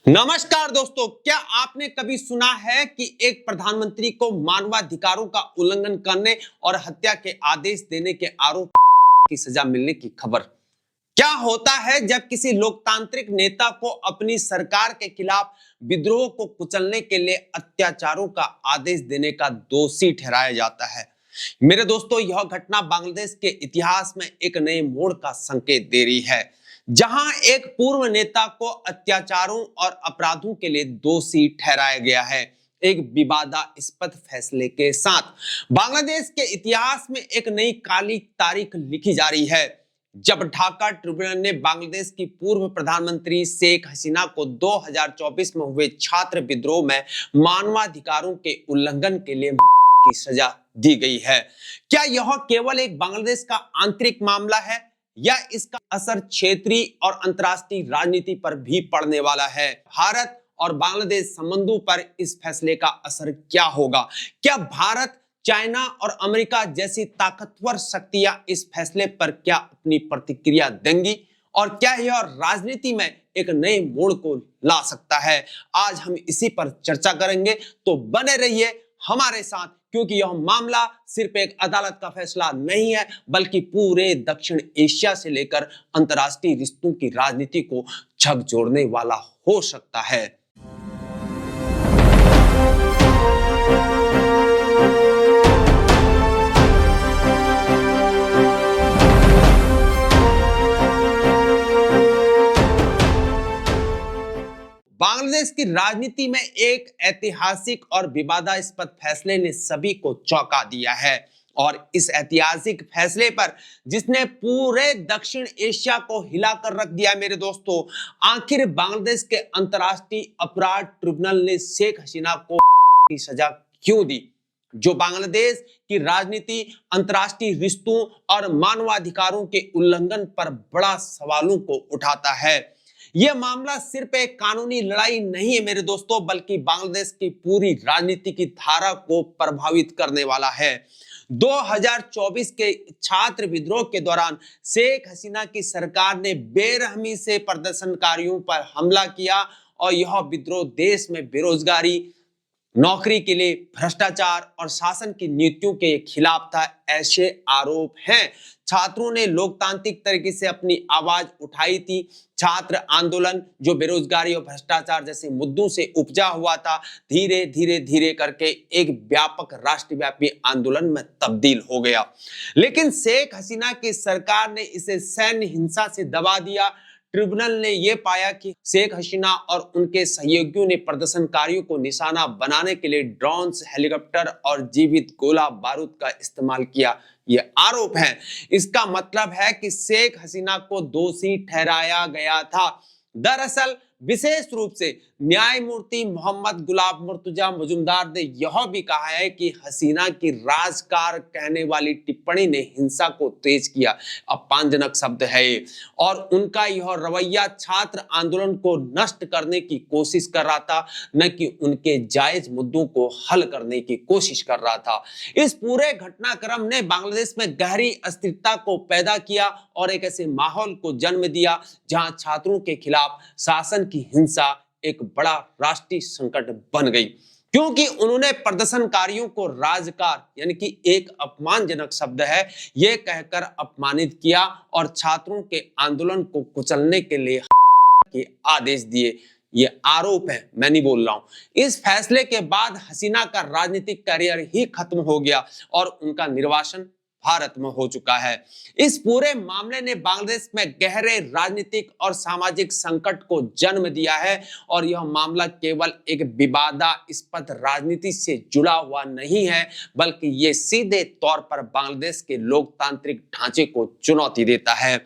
नमस्कार दोस्तों, क्या आपने कभी सुना है कि एक प्रधानमंत्री को मानवाधिकारों का उल्लंघन करने और हत्या के आदेश देने के आरोप की सजा मिलने की खबर? क्या होता है जब किसी लोकतांत्रिक नेता को अपनी सरकार के खिलाफ विद्रोह को कुचलने के लिए अत्याचारों का आदेश देने का दोषी ठहराया जाता है? मेरे दोस्तों, यह घटना बांग्लादेश के इतिहास में एक नए मोड़ का संकेत दे रही है, जहां एक पूर्व नेता को अत्याचारों और अपराधों के लिए दोषी ठहराया गया है। एक विवादास्पद फैसले के साथ बांग्लादेश के इतिहास में एक नई काली तारीख लिखी जा रही है, जब ढाका ट्रिब्यूनल ने बांग्लादेश की पूर्व प्रधानमंत्री शेख हसीना को 2024 में हुए छात्र विद्रोह में मानवाधिकारों के उल्लंघन के लिए की सजा दी गई है। क्या यह केवल एक बांग्लादेश का आंतरिक मामला है या इसका असर क्षेत्रीय और अंतर्राष्ट्रीय राजनीति पर भी पड़ने वाला है? भारत और बांग्लादेश संबंधों पर इस फैसले का असर क्या होगा? क्या भारत, चाइना और अमेरिका जैसी ताकतवर शक्तियां इस फैसले पर क्या अपनी प्रतिक्रिया देंगी और क्या यह राजनीति में एक नए मोड़ को ला सकता है? आज हम इसी पर चर्चा करेंगे, तो बने रहिए हमारे साथ, क्योंकि यह मामला सिर्फ एक अदालत का फैसला नहीं है, बल्कि पूरे दक्षिण एशिया से लेकर अंतर्राष्ट्रीय रिश्तों की राजनीति को झकझोरने वाला हो सकता है। बांग्लादेश की राजनीति में एक ऐतिहासिक और विवादास्पद फैसले ने सभी को चौंका दिया है, और इस ऐतिहासिक फैसले पर जिसने पूरे दक्षिण एशिया को हिलाकर रख दिया मेरे दोस्तों, आखिर बांग्लादेश के अंतर्राष्ट्रीय अपराध ट्रिब्यूनल ने शेख हसीना को की सजा क्यों दी, जो बांग्लादेश की राजनीति, अंतर्राष्ट्रीय रिश्तों और मानवाधिकारों के उल्लंघन पर बड़ा सवालों को उठाता है। यह मामला सिर्फ एक कानूनी लड़ाई नहीं है मेरे दोस्तों, बल्कि बांग्लादेश की पूरी राजनीति की धारा को प्रभावित करने वाला है। 2024 के छात्र विद्रोह के दौरान शेख हसीना की सरकार ने बेरहमी से प्रदर्शनकारियों पर हमला किया, और यह विद्रोह देश में बेरोजगारी, नौकरी के लिए भ्रष्टाचार और शासन की नीतियों के खिलाफ था, ऐसे आरोप हैं। छात्रों ने लोकतांत्रिक तरीके से अपनी आवाज उठाई थी। छात्र आंदोलन, जो बेरोजगारी और भ्रष्टाचार जैसे मुद्दों से उपजा हुआ था, धीरे धीरे करके एक व्यापक राष्ट्रव्यापी आंदोलन में तब्दील हो गया। लेकिन शेख हसीना की सरकार ने इसे सैन्य हिंसा से दबा दिया। ट्रिब्यूनल ने यह पाया कि शेख हसीना और उनके सहयोगियों ने प्रदर्शनकारियों को निशाना बनाने के लिए ड्रोन, हेलीकॉप्टर और जीवित गोला बारूद का इस्तेमाल किया। ये आरोप है। इसका मतलब है कि शेख हसीना को दोषी ठहराया गया था। दरअसल विशेष रूप से न्यायमूर्ति मोहम्मद गुलाब मुर्तजा मजुमदार ने यह भी कहा है कि हसीना की राजकार कहने वाली टिप्पणी ने हिंसा को तेज किया। अपमानजनक शब्द है ये, और उनका यह रवैया छात्र आंदोलन को नष्ट करने की कोशिश कर रहा था, न कि उनके जायज मुद्दों को हल करने की कोशिश कर रहा था। इस पूरे घटनाक्रम ने बांग्लादेश में गहरी अस्थिरता को पैदा किया और एक ऐसे माहौल को जन्म दिया जहां छात्रों के खिलाफ शासन की हिंसा एक बड़ा राष्ट्रीय संकट बन गई, क्योंकि उन्होंने प्रदर्शनकारियों को राजकार, यानी कि एक अपमानजनक शब्द है, यह कहकर अपमानित किया और छात्रों के आंदोलन को कुचलने के लिए के आदेश दिए। ये आरोप है, मैं नहीं बोल रहा हूं। इस फैसले के बाद हसीना का राजनीतिक करियर ही खत्म हो गया और उनका निर्वासन भारत में हो चुका है। इस पूरे मामले ने बांग्लादेश में गहरे राजनीतिक और सामाजिक संकट को जन्म दिया है, और यह मामला केवल एक विवादास्पद राजनीति से जुड़ा हुआ नहीं है, बल्कि यह सीधे तौर पर बांग्लादेश के लोकतांत्रिक ढांचे को चुनौती देता है।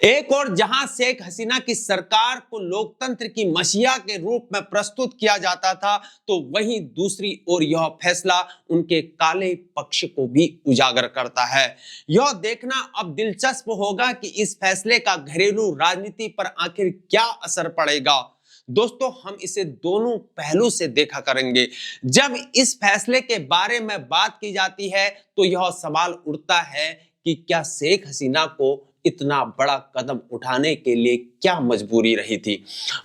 एक और जहां शेख हसीना की सरकार को लोकतंत्र की मसीहा के रूप में प्रस्तुत किया जाता था, तो वहीं दूसरी ओर यह फैसला उनके काले पक्ष को भी उजागर करता है। यह देखना अब दिलचस्प होगा कि इस फैसले का घरेलू राजनीति पर आखिर क्या असर पड़ेगा। दोस्तों, हम इसे दोनों पहलू से देखा करेंगे। जब इस फैसले के बारे में बात की जाती है, तो यह सवाल उठता है कि क्या शेख हसीना को इतना बड़ा कदम उठाने के लिए क्या मजबूरी रही थी।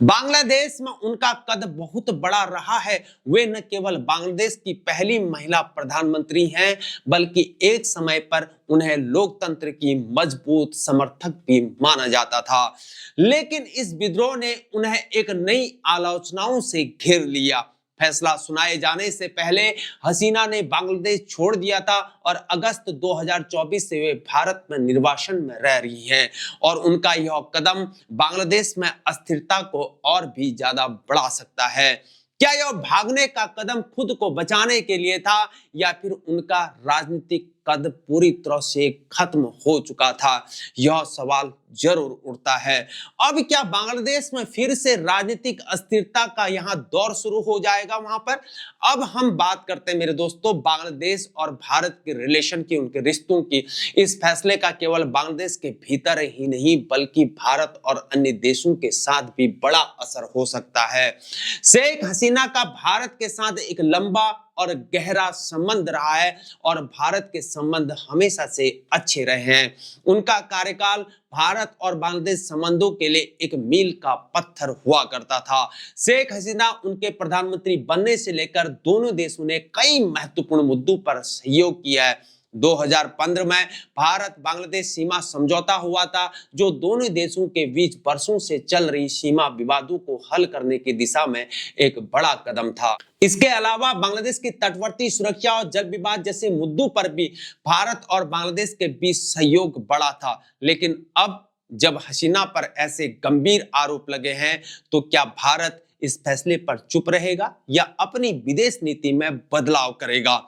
बांग्लादेश में उनका कद बहुत बड़ा रहा है। वे न केवल बांग्लादेश की पहली महिला प्रधानमंत्री हैं, बल्कि एक समय पर उन्हें लोकतंत्र की मजबूत समर्थक भी माना जाता था। लेकिन इस विद्रोह ने उन्हें एक नई आलोचनाओं से घेर लिया। फैसला सुनाए जाने से पहले हसीना ने बांग्लादेश छोड़ दिया था और अगस्त 2024 से वे भारत में निर्वासन में रह रही हैं और उनका यह कदम बांग्लादेश में अस्थिरता को और भी ज्यादा बढ़ा सकता है। क्या यह भागने का कदम खुद को बचाने के लिए था या फिर उनका राजनीतिक कद पूरी तरह से खत्म हो चुका था? यह सवाल जरूर उठता है। अब क्या बांग्लादेश में फिर से राजनीतिक अस्थिरता का यहाँ दौर शुरू हो जाएगा वहां पर? अब हम बात करते हैं मेरे दोस्तों बांग्लादेश और भारत के रिलेशन की, उनके रिश्तों की। इस फैसले का केवल बांग्लादेश के भीतर ही नहीं बल्कि भारत और अन्य देशों के साथ भी बड़ा असर हो सकता है। शेख हसीना का भारत के साथ एक लंबा और गहरा संबंध रहा है और भारत के संबंध हमेशा से अच्छे रहे हैं। उनका कार्यकाल भारत और बांग्लादेश संबंधों के लिए एक मील का पत्थर हुआ करता था। शेख हसीना उनके प्रधानमंत्री बनने से लेकर दोनों देशों ने कई महत्वपूर्ण मुद्दों पर सहयोग किया है। 2015 में भारत बांग्लादेश सीमा समझौता हुआ था, जो दोनों देशों के बीच वर्षों से चल रही सीमा विवादों को हल करने की दिशा में एक बड़ा कदम था। इसके अलावा बांग्लादेश की तटवर्ती सुरक्षा और जल विवाद जैसे मुद्दों पर भी भारत और बांग्लादेश के बीच सहयोग बढ़ा था। लेकिन अब जब हसीना पर ऐसे गंभीर आरोप लगे हैं, तो क्या भारत इस फैसले पर चुप रहेगा या अपनी विदेश नीति में बदलाव करेगा?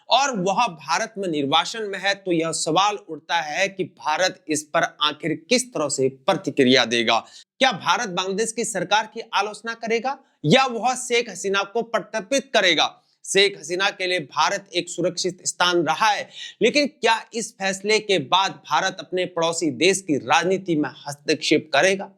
और वह भारत में निर्वासन में है, तो यह सवाल उठता है कि भारत इस पर आखिर किस तरह से प्रतिक्रिया देगा। क्या भारत बांग्लादेश की सरकार की आलोचना करेगा या वह शेख हसीना को प्रत्यर्पित करेगा? शेख हसीना के लिए भारत एक सुरक्षित स्थान रहा है, लेकिन क्या इस फैसले के बाद भारत अपने पड़ोसी देश की राजनीति में हस्तक्षेप करेगा?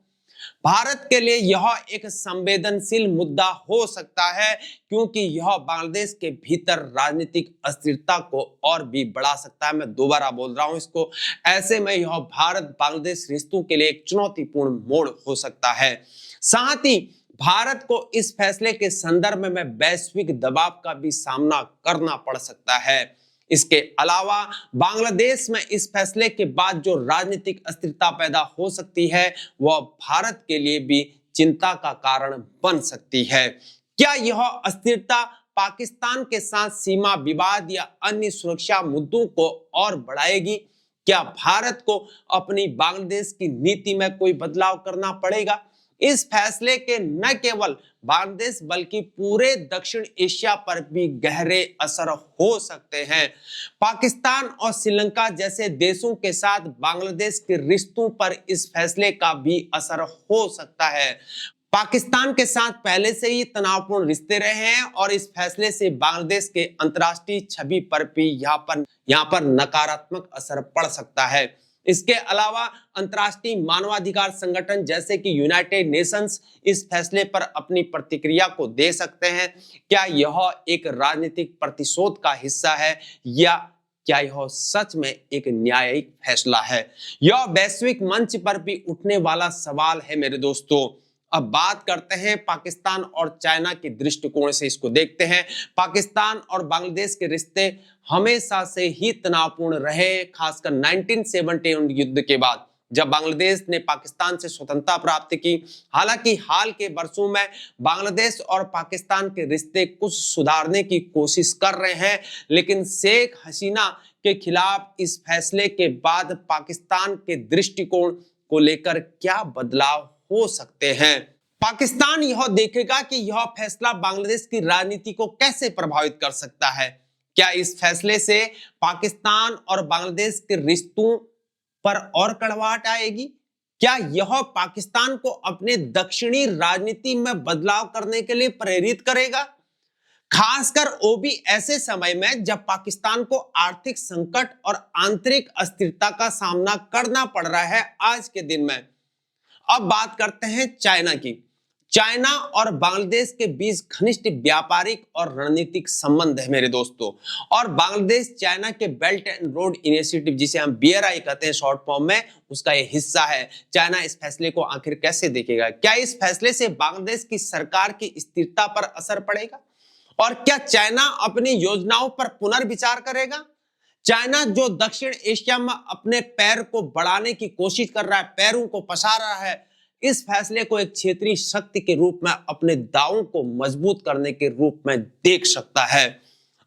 भारत के लिए यह एक संवेदनशील मुद्दा हो सकता है, क्योंकि यह बांग्लादेश के भीतर राजनीतिक अस्थिरता को और भी बढ़ा सकता है। मैं दोबारा बोल रहा हूं इसको। ऐसे में यह भारत बांग्लादेश रिश्तों के लिए एक चुनौतीपूर्ण मोड़ हो सकता है। साथ ही भारत को इस फैसले के संदर्भ में वैश्विक दबाव का भी सामना करना पड़ सकता है। इसके अलावा बांग्लादेश में इस फैसले के बाद जो राजनीतिक अस्थिरता पैदा हो सकती है, वह भारत के लिए भी चिंता का कारण बन सकती है। क्या यह अस्थिरता पाकिस्तान के साथ सीमा विवाद या अन्य सुरक्षा मुद्दों को और बढ़ाएगी? क्या भारत को अपनी बांग्लादेश की नीति में कोई बदलाव करना पड़ेगा? इस फैसले के न केवल बांग्लादेश बल्कि पूरे दक्षिण एशिया पर भी गहरे असर हो सकते हैं। पाकिस्तान और श्रीलंका जैसे देशों के साथ बांग्लादेश के रिश्तों पर इस फैसले का भी असर हो सकता है। पाकिस्तान के साथ पहले से ही तनावपूर्ण रिश्ते रहे हैं और इस फैसले से बांग्लादेश के अंतर्राष्ट्रीय छवि पर भी यहाँ पर नकारात्मक असर पड़ सकता है। इसके अलावा अंतर्राष्ट्रीय मानवाधिकार संगठन जैसे कि यूनाइटेड नेशंस इस फैसले पर अपनी प्रतिक्रिया को दे सकते हैं। क्या यह एक राजनीतिक प्रतिशोध का हिस्सा है या क्या यह सच में एक न्यायिक फैसला है? यह वैश्विक मंच पर भी उठने वाला सवाल है मेरे दोस्तों। अब बात करते हैं पाकिस्तान और चाइना के दृष्टिकोण से, इसको देखते हैं। पाकिस्तान और बांग्लादेश के रिश्ते हमेशा से ही तनावपूर्ण रहे, खासकर 1971 युद्ध के बाद, जब बांग्लादेश ने पाकिस्तान से स्वतंत्रता प्राप्त की। हालांकि हाल के वर्षों में बांग्लादेश और पाकिस्तान के रिश्ते कुछ सुधारने की कोशिश कर रहे हैं, लेकिन शेख हसीना के खिलाफ इस फैसले के बाद पाकिस्तान के दृष्टिकोण को लेकर क्या बदलाव हो सकते हैं? पाकिस्तान यह देखेगा कि यह फैसला बांग्लादेश की राजनीति को कैसे प्रभावित कर सकता है। क्या इस फैसले से पाकिस्तान और बांग्लादेश के रिश्तों पर और कड़वाहट आएगी? क्या यह पाकिस्तान को अपने दक्षिणी राजनीति में बदलाव करने के लिए प्रेरित करेगा, खासकर वो भी ऐसे समय में जब पाकिस्तान को आर्थिक संकट और आंतरिक अस्थिरता का सामना करना पड़ रहा है आज के दिन में? अब बात करते हैं चाइना की। चाइना और बांग्लादेश के बीच घनिष्ठ व्यापारिक और रणनीतिक संबंध है मेरे दोस्तों। और बांग्लादेश चाइना के बेल्ट एंड रोड इनिशिएटिव, जिसे हम BRI कहते हैं शॉर्ट फॉर्म में, उसका ये हिस्सा है। चाइना इस फैसले को आखिर कैसे देखेगा? क्या इस फैसले से बांग्लादेश की सरकार की स्थिरता पर असर पड़ेगा? और क्या चाइना अपनी योजनाओं पर पुनर्विचार करेगा? चाइना जो दक्षिण एशिया में अपने पैर को बढ़ाने की कोशिश कर रहा है, पैरों को पसार रहा है, इस फैसले को एक क्षेत्रीय शक्ति के रूप में अपने दावों को मजबूत करने के रूप में देख सकता है।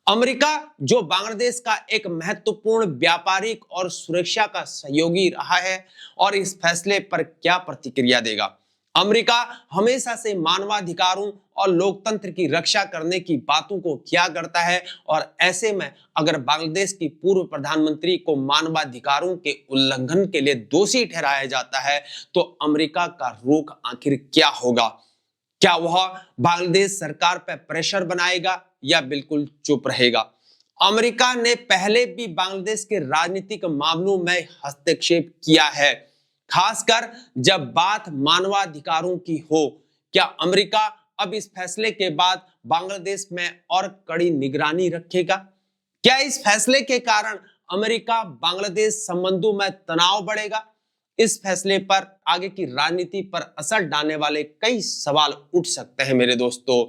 अमेरिका जो बांग्लादेश का एक महत्वपूर्ण व्यापारिक और सुरक्षा का सहयोगी रहा है, और इस फैसले पर क्या प्रतिक्रिया देगा? अमेरिका हमेशा से मानवाधिकारों और लोकतंत्र की रक्षा करने की बातों को किया करता है, और ऐसे में अगर बांग्लादेश की पूर्व प्रधानमंत्री को मानवाधिकारों के उल्लंघन के लिए दोषी ठहराया जाता है, तो अमेरिका का रुख आखिर क्या होगा? क्या वह बांग्लादेश सरकार पर प्रेशर बनाएगा या बिल्कुल चुप रहेगा? अमेरिका ने पहले भी बांग्लादेश के राजनीतिक मामलों में हस्तक्षेप किया है, खासकर जब बात मानवाधिकारों की हो। क्या अमेरिका अब इस फैसले के बाद बांग्लादेश में और कड़ी निगरानी रखेगा? क्या इस फैसले के कारण अमेरिका बांग्लादेश संबंधों में तनाव बढ़ेगा? इस फैसले पर आगे की राजनीति पर असर डालने वाले कई सवाल उठ सकते हैं मेरे दोस्तों।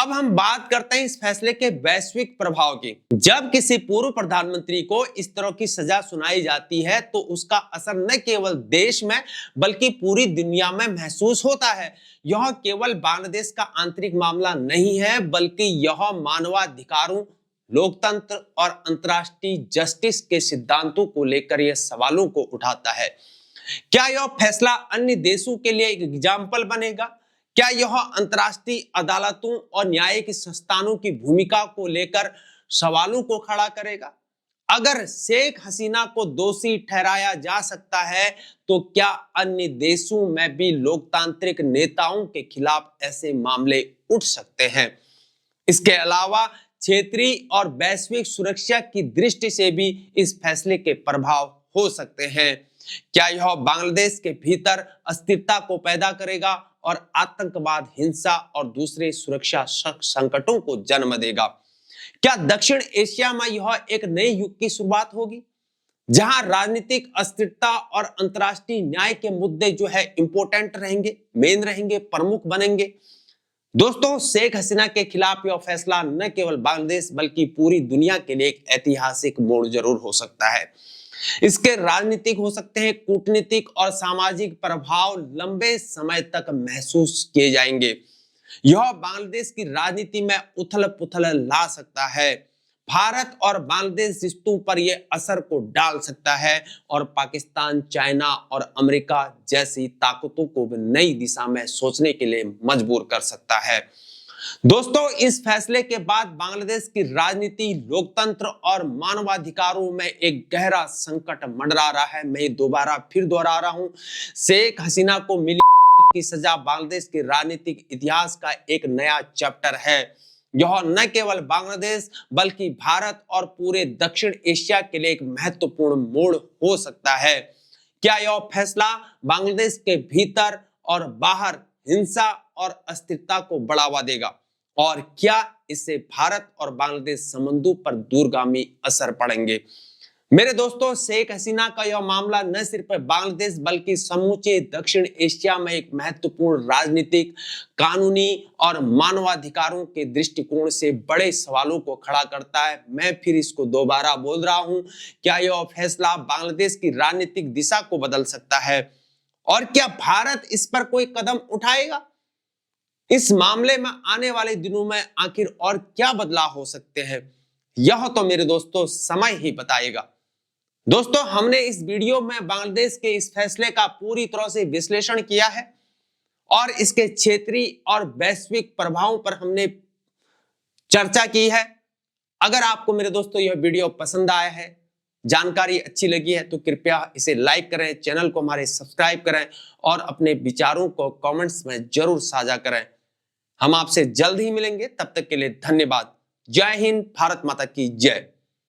अब हम बात करते हैं इस फैसले के वैश्विक प्रभाव की। जब किसी पूर्व प्रधानमंत्री को इस तरह की सजा सुनाई जाती है, तो उसका असर न केवल देश में बल्कि पूरी दुनिया में महसूस होता है। यह केवल बांग्लादेश का आंतरिक मामला नहीं है, बल्कि यह मानवाधिकारों, लोकतंत्र और अंतर्राष्ट्रीय जस्टिस के सिद्धांतों को लेकर यह सवालों को उठाता है। क्या यह फैसला अन्य देशों के लिए एक एग्जाम्पल बनेगा? क्या यह अंतर्राष्ट्रीय अदालतों और न्यायिक संस्थानों की भूमिका को लेकर सवालों को खड़ा करेगा? अगर शेख हसीना को दोषी ठहराया जा सकता है, तो क्या अन्य देशों में भी लोकतांत्रिक नेताओं के खिलाफ ऐसे मामले उठ सकते हैं? इसके अलावा क्षेत्रीय और वैश्विक सुरक्षा की दृष्टि से भी इस फैसले के प्रभाव हो सकते हैं। क्या यह बांग्लादेश के भीतर अस्थिरता को पैदा करेगा और आतंकवाद, हिंसा और दूसरे सुरक्षा संकटों को जन्म देगा? क्या दक्षिण एशिया में यह एक नए युग की शुरुआत होगी, जहां राजनीतिक अस्थिरता और अंतर्राष्ट्रीय न्याय के मुद्दे जो है इंपॉर्टेंट रहेंगे, मेन रहेंगे, प्रमुख बनेंगे? दोस्तों, शेख हसीना के खिलाफ यह फैसला न केवल बांग्लादेश बल्कि पूरी दुनिया के लिए एक ऐतिहासिक मोड़ जरूर हो सकता है। इसके राजनीतिक हो सकते हैं, कूटनीतिक और सामाजिक प्रभाव लंबे समय तक महसूस किए जाएंगे। यह बांग्लादेश की राजनीति में उथल पुथल ला सकता है, भारत और बांग्लादेश रिश्तों पर यह असर को डाल सकता है, और पाकिस्तान, चाइना और अमेरिका जैसी ताकतों को भी नई दिशा में सोचने के लिए मजबूर कर सकता है। दोस्तों, इस फैसले के बाद बांग्लादेश की राजनीति, लोकतंत्र और मानवाधिकारों में एक गहरा संकट मंडरा रहा है। मैं फिर दोहरा रहा हूं, शेख हसीना को मिली की सजा बांग्लादेश के राजनीतिक इतिहास का एक नया चैप्टर है। यह न केवल बांग्लादेश बल्कि भारत और पूरे दक्षिण एशिया के लिए एक महत्वपूर्ण मोड़ हो सकता है। क्या यह फैसला बांग्लादेश के भीतर और बाहर हिंसा और अस्थिरता को बढ़ावा देगा, और क्या इससे भारत और बांग्लादेश संबंधों पर दूरगामी असर पड़ेंगे? मेरे दोस्तों, शेख हसीना का यह मामला न सिर्फ बांग्लादेश बल्कि समूचे दक्षिण एशिया में एक महत्वपूर्ण राजनीतिक, कानूनी और मानवाधिकारों के दृष्टिकोण से बड़े सवालों को खड़ा करता है। मैं फिर इसको दोबारा बोल रहा हूं, क्या यह फैसला बांग्लादेश की राजनीतिक दिशा को बदल सकता है, और क्या भारत इस पर कोई कदम उठाएगा? इस मामले में आने वाले दिनों में आखिर और क्या बदलाव हो सकते हैं, यह तो मेरे दोस्तों समय ही बताएगा। दोस्तों, हमने इस वीडियो में बांग्लादेश के इस फैसले का पूरी तरह से विश्लेषण किया है, और इसके क्षेत्रीय और वैश्विक प्रभावों पर हमने चर्चा की है। अगर आपको मेरे दोस्तों यह वीडियो पसंद आया है, जानकारी अच्छी लगी है, तो कृपया इसे लाइक करें, चैनल को हमारे सब्सक्राइब करें और अपने विचारों को कमेंट्स में जरूर साझा करें। हम आपसे जल्द ही मिलेंगे, तब तक के लिए धन्यवाद। जय हिंद, भारत माता की जय।